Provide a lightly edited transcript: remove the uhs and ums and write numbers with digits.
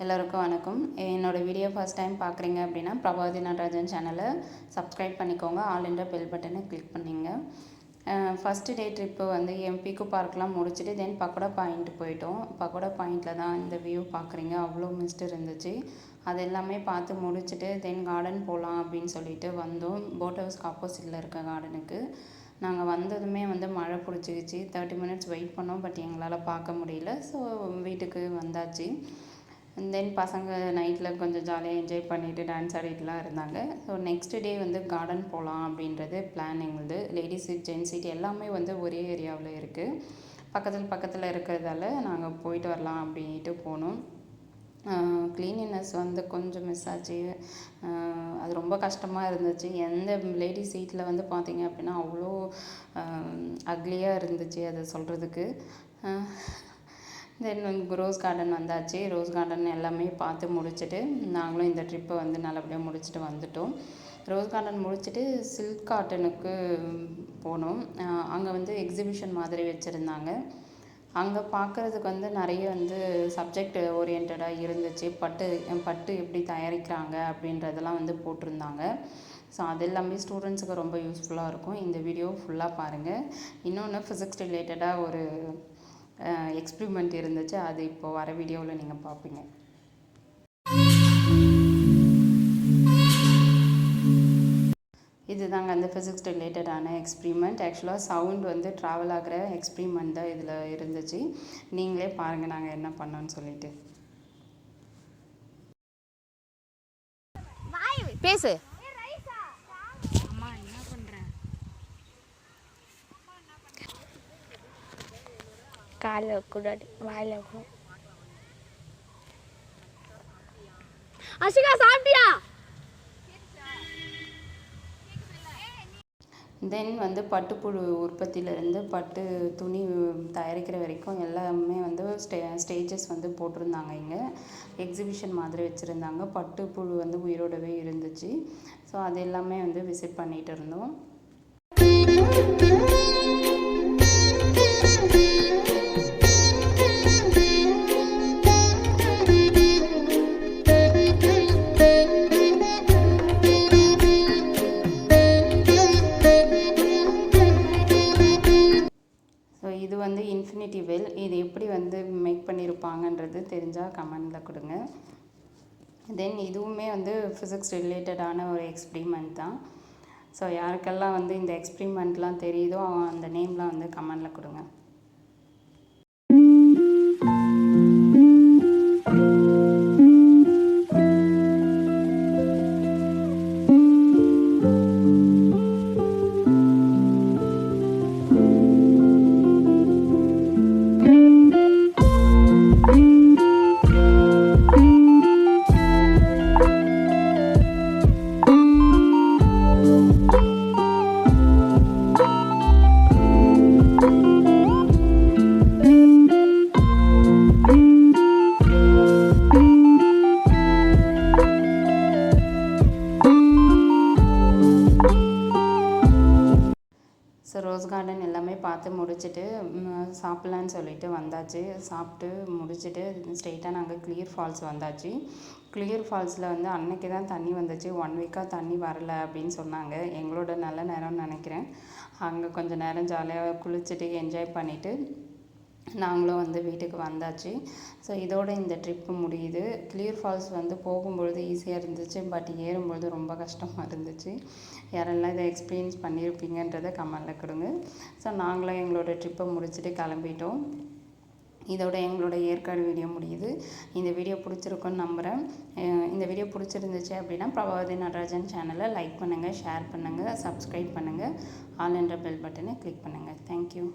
எல்லோருக்கும் வணக்கம். என்னோடய வீடியோ ஃபஸ்ட் டைம் பார்க்குறீங்க அப்படின்னா பிரபாவதி நடராஜன் சேனலை சப்ஸ்கிரைப் பண்ணிக்கோங்க. ஆல் என்ற பெல் பட்டனை கிளிக் பண்ணிங்க. ஃபஸ்ட்டு டே ட்ரிப்பு வந்து எம்பிக்கு பார்க்லாம் முடிச்சுட்டு தென் பக்கோடா பாயிண்ட் போயிட்டோம். பக்கோடா பாயிண்டில் தான் இந்த வியூ பார்க்குறீங்க. அவ்வளோ மிஸ்ட் இருந்துச்சு. அது எல்லாமே பார்த்து முடிச்சுட்டு தென் கார்டன் போகலாம் அப்படின்னு சொல்லிட்டு வந்தோம். போட் ஹவுஸ்க்கு ஆப்போசிட்டில் இருக்க கார்டனுக்கு நாங்கள் வந்ததுமே வந்து மழை பிடிச்சிக்கிச்சு. 30 மினிட்ஸ் வெயிட் பண்ணோம். பட் எங்களால் பார்க்க முடியல. ஸோ வீட்டுக்கு வந்தாச்சு. தென் பசங்க நைட்டில் கொஞ்சம் ஜாலியாக என்ஜாய் பண்ணிவிட்டு டான்ஸ் ஆடிட்டுலாம் இருந்தாங்க. ஸோ நெக்ஸ்ட் டே வந்து கார்டன் போகலாம் அப்படின்றது பிளான் எங்களுது. லேடிஸ் சீட் ஜென்ஸ் சீட் எல்லாமே வந்து ஒரே ஏரியாவில் இருக்குது. பக்கத்தில் இருக்கிறதால நாங்கள் போயிட்டு வரலாம் அப்படின்ட்டு போனோம். க்ளீனினஸ் வந்து கொஞ்சம் மிஸ் ஆச்சு. அது ரொம்ப கஷ்டமாக இருந்துச்சு. எந்த லேடிஸ் சீட்டில் வந்து பார்த்திங்க அப்படின்னா அவ்வளோ அக்லியாக இருந்துச்சு அதை சொல்கிறதுக்கு. தென் ரோஸ் கார்டன் வந்தாச்சு. ரோஸ் கார்டன் எல்லாமே பார்த்து முடிச்சுட்டு நாங்களும் இந்த ட்ரிப்பை வந்து நல்லபடியாக முடிச்சுட்டு வந்துட்டோம். ரோஸ் கார்டன் முடிச்சுட்டு சில்க் காட்டனுக்கு போனோம். அங்கே வந்து எக்ஸிபிஷன் மாதிரி வச்சுருந்தாங்க. அங்கே பார்க்குறதுக்கு வந்து நிறைய வந்து சப்ஜெக்ட் ஓரியன்டாக இருந்துச்சு. பட்டு எப்படி தயாரிக்கிறாங்க அப்படின்றதெல்லாம் வந்து போட்டிருந்தாங்க. ஸோ அது எல்லாமே ஸ்டூடெண்ட்ஸுக்கு ரொம்ப யூஸ்ஃபுல்லாக இருக்கும். இந்த வீடியோ ஃபுல்லாக பாருங்கள். இன்னொன்று ஃபிசிக்ஸ் ரிலேட்டடாக ஒரு எக்ஸ்பிரிமெண்ட் இருந்துச்சு. அது இப்போ வர வீடியோவில் நீங்கள் பார்ப்பீங்க. இதுதாங்க அந்த ஃபிசிக்ஸ் ரிலேட்டடான எக்ஸ்பிரிமெண்ட். ஆக்சுவலாக சவுண்ட் வந்து ட்ராவல் ஆகிற எக்ஸ்பிரிமெண்ட் தான் இதில் இருந்துச்சு. நீங்களே பாருங்கள் நாங்கள் என்ன பண்ணோன்னு சொல்லிட்டு. பேசு. காலை கூடாது வாயில இருக்கும். அசிகா சாப்பிட்டியா? தென் வந்து பட்டுப்புழு உற்பத்தியிலேருந்து பட்டு துணி தயாரிக்கிற வரைக்கும் எல்லாமே வந்து ஸ்டேஜஸ் வந்து போட்டிருந்தாங்க. இங்கே எக்ஸிபிஷன் மாதிரி வச்சுருந்தாங்க. பட்டுப்புழு வந்து உயிரோடவே இருந்துச்சு. ஸோ அது எல்லாமே வந்து விசிட் பண்ணிகிட்டு இருந்தோம். இது வந்து இன்ஃபினிட்டி வெல். இது எப்படி வந்து மேக் பண்ணியிருப்பாங்கன்றது தெரிஞ்சால் கமெண்டில் கொடுங்க. தென் இதுவுமே வந்து ஃபிசிக்ஸ் ரிலேட்டடான ஒரு எக்ஸ்பிரிமெண்ட் தான். ஸோ யாருக்கெல்லாம் வந்து இந்த எக்ஸ்பிரிமெண்ட்லாம் தெரியுதோ அந்த நேம்லாம் வந்து கமெண்டில் கொடுங்க. ஸோ ரோஸ் கார்டன் எல்லாமே பார்த்து முடிச்சுட்டு சாப்பிட்லான்னு சொல்லிட்டு வந்தாச்சு. சாப்பிட்டு முடிச்சுட்டு ஸ்ட்ரெயிட்டாக நாங்கள் கிளியர் ஃபால்ஸ் வந்தாச்சு. கிளியர் ஃபால்ஸில் வந்து அன்னைக்கு தான் தண்ணி வந்துச்சு. 1 வீக்காக தண்ணி வரலை அப்படின்னு சொன்னாங்க. எங்களோட நல்ல நேரம்னு நினைக்கிறேன். அங்கே கொஞ்சம் நேரம் ஜாலியாக குளிச்சுட்டு என்ஜாய் பண்ணிவிட்டு நாங்களும் வந்து வீட்டுக்கு வந்தாச்சு. ஸோ இதோட இந்த ட்ரிப்பு முடியுது. கிளியர் ஃபால்ஸ் வந்து போகும்பொழுது ஈஸியாக இருந்துச்சு. பட் ஏறும்பொழுது ரொம்ப கஷ்டமாக இருந்துச்சு. யாரெல்லாம் இதை எக்ஸ்பீரியன்ஸ் பண்ணியிருப்பீங்கன்றதை கமெண்டில் கொடுங்க. ஸோ நாங்களும் எங்களோட ட்ரிப்பை முடிச்சுட்டு கிளம்பிட்டோம். இதோட எங்களோட ஏற்காடு வீடியோ முடியுது. இந்த வீடியோ பிடிச்சிருக்குன்னு நம்புகிறேன். இந்த வீடியோ பிடிச்சிருந்துச்சு அப்படின்னா பிரபாவதி நடராஜன் சேனலை லைக் பண்ணுங்கள், ஷேர் பண்ணுங்கள், சப்ஸ்கிரைப் பண்ணுங்கள், ஆல் என்ற பெல் பட்டனை கிளிக் பண்ணுங்கள். தேங்க்யூ.